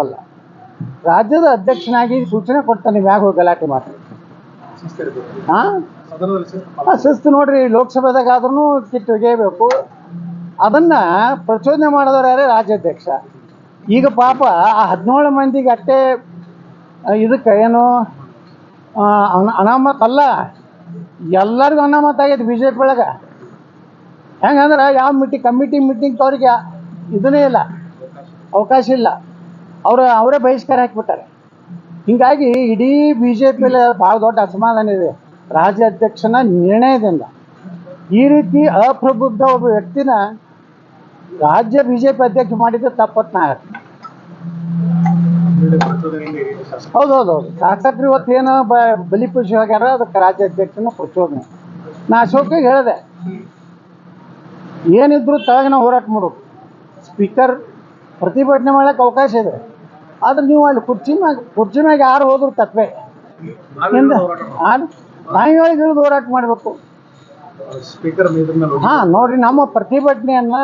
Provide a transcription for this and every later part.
ಅಲ್ಲ, ರಾಜ್ಯದ ಅಧ್ಯಕ್ಷನಾಗಿ ಸೂಚನೆ ಕೊಡ್ತಾನೆ ಮ್ಯಾಗ ಹೋಗಿ ಗಲಾಟೆ ಮಾಡಿ. ಶಿಸ್ತು ನೋಡ್ರಿ, ಲೋಕಸಭೆದಾಗ ಆದ್ರೂ ಕಿತ್ತು ಒಗೆಯಬೇಕು. ಅದನ್ನ ಪ್ರಚೋದನೆ ಮಾಡಿದವರು ಯಾರೇ ರಾಜ್ಯಾಧ್ಯಕ್ಷ. ಈಗ ಪಾಪ ಆ 17 ಮಂದಿಗೆ ಅಷ್ಟೇ ಇದಕ್ಕೆ ಏನು ಅನಾಮತ್ ಅಲ್ಲ, ಎಲ್ಲರಿಗೂ ಅನಾಮತ್ ಆಗೈತೆ ಬಿ ಜೆ ಪಿ ಒಳಗೆ. ಹೆಂಗಂದ್ರೆ ಯಾವ ಕಮಿಟಿ ಮೀಟಿಂಗ್ ಅವ್ರಿಗೆ ಇದನ್ನೇ ಇಲ್ಲ, ಅವಕಾಶ ಇಲ್ಲ. ಅವರೇ ಬಹಿಷ್ಕಾರ ಹಾಕಿಬಿಟ್ಟಾರೆ. ಹೀಗಾಗಿ ಇಡೀ ಬಿ ಜೆ ಪಿಯಲ್ಲಿ ಭಾಳ ದೊಡ್ಡ ಅಸಮಾಧಾನ ಇದೆ ರಾಜ್ಯಾಧ್ಯಕ್ಷನ ನಿರ್ಣಯದಿಂದ. ಈ ರೀತಿ ಅಪ್ರಬುದ್ಧ ಒಬ್ಬ ವ್ಯಕ್ತಿನ ರಾಜ್ಯ ಬಿ ಜೆ ಪಿ ಅಧ್ಯಕ್ಷ ಮಾಡಿದ್ರೆ ತಪ್ಪತ್ತು ನಾ ಹೌದೌದು. ಶಾಸಕರು ಇವತ್ತೇನು ಬಲಿಪಶು ಆಗ್ಯಾರ, ಅದಕ್ಕೆ ರಾಜ್ಯಾಧ್ಯಕ್ಷನ ಪ್ರಚೋದನೆ. ನಾ ಅಶೋಕಿಗೆ ಹೇಳಿದೆ, ಏನಿದ್ರು ತೆಳಗಿನ ಹೋರಾಟ ಮಾಡೋದು. ಸ್ಪೀಕರ್ ಪ್ರತಿಭಟನೆ ಮಾಡೋಕ್ಕೆ ಅವಕಾಶ ಇದೆ, ಆದ್ರೆ ನೀವು ಅಲ್ಲಿ ಕುರ್ಚಿ ಮ್ಯಾಗ ಯಾರು ಹೋದ್ರು ತಪ್ಪೇ. ನಾಯಿಗಳಿಗೆ ಇಳಿದು ಹೋರಾಟ ಮಾಡಬೇಕು. ನೋಡ್ರಿ, ನಮ್ಮ ಪ್ರತಿಭಟನೆಯನ್ನು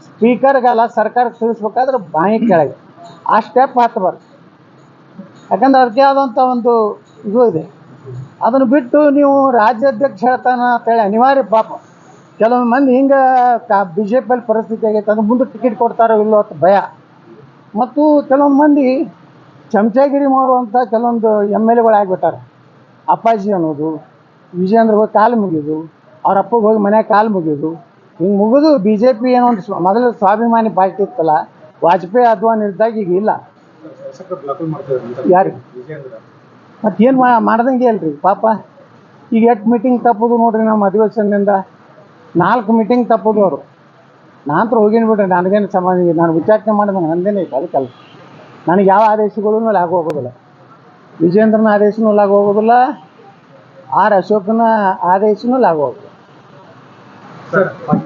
ಸ್ಪೀಕರ್ಗಲ್ಲ ಸರ್ಕಾರಕ್ಕೆ ತಿಳಿಸ್ಬೇಕಾದ್ರೆ ಬಾಯಿ ಕೆಳಗೆ ಆ ಸ್ಟೆಪ್ ಹತ್ತಬಾರ್ದು. ಯಾಕಂದ್ರೆ ಅದಕ್ಕೆ ಆದಂಥ ಒಂದು ಇದು ಇದೆ. ಅದನ್ನು ಬಿಟ್ಟು ನೀವು ರಾಜ್ಯಾಧ್ಯಕ್ಷ ಹೇಳ್ತಾನೆ ಅಂತೇಳಿ ಅನಿವಾರ್ಯ. ಪಾಪ ಕೆಲವೊಂದು ಮಂದಿ ಹಿಂಗೆ ಬಿ ಜೆ ಪಿಯಲ್ಲಿ ಪರಿಸ್ಥಿತಿ ಆಗೈತೆ, ಅದು ಮುಂದೆ ಟಿಕೆಟ್ ಕೊಡ್ತಾರೋ ಇಲ್ಲೋ ಅಂತ ಭಯ. ಮತ್ತು ಕೆಲವೊಂದು ಮಂದಿ ಚಮಚಾಗಿರಿ ಮಾಡುವಂಥ ಕೆಲವೊಂದು ಎಮ್ ಎಲ್ ಎಗಳು ಆಗಿಬಿಟ್ಟಾರೆ. ಅಪ್ಪಾಜಿ ಅನ್ನೋದು, ವಿಜೇಂದ್ರ ಹೋಗಿ ಕಾಲು ಮುಗಿಯೋದು, ಅವ್ರ ಅಪ್ಪಗೆ ಹೋಗಿ ಮನ್ಯಾಗ ಕಾಲು ಮುಗಿಯೋದು, ಹಿಂಗೆ ಮುಗಿದು ಬಿ ಜೆ ಪಿ ಏನೋ ಒಂದು ಮೊದಲು ಸ್ವಾಭಿಮಾನಿ ಪಾರ್ಟಿ ಇತ್ತಲ್ಲ, ವಾಜಪೇಯಿ ಅದ್ವಾನಿ ಇದ್ದಾಗ ಈಗ ಇಲ್ಲ. ಯಾರು ಮತ್ತೇನು ಮಾಡ್ದಂಗೆ ಅಲ್ರಿ ಪಾಪ. ಈಗ 8 ಮೀಟಿಂಗ್ ತಪ್ಪೋದು ನೋಡ್ರಿ, ನಮ್ಮ ಅಧಿವೇಶನದಿಂದ 4 ಮೀಟಿಂಗ್ ತಪ್ಪೋದು ಅವರು. ನಾನಂತರ ಹೋಗೇನು ಬಿಡ್ರಿ, ನನಗೇನು ಸಂಬಂಧ ಇಲ್ಲ. ನಾನು ವಿಚಾರಣೆ ಮಾಡಿದ್ರೆ ನಂದೇನೆ ಐತೆ ಅದಕ್ಕೆಲ್ಲ. ನನಗೆ ಯಾವ ಆದೇಶಗಳೂ ಲಾಗು ಹೋಗೋದಿಲ್ಲ. ವಿಜೇಂದ್ರನ ಆದೇಶನೂ ಲಾಗು ಹೋಗೋದಿಲ್ಲ, ಆರ್ ಅಶೋಕನ ಆದೇಶನೂ ಲಾಗು ಹೋಗೋದಿಲ್ಲ.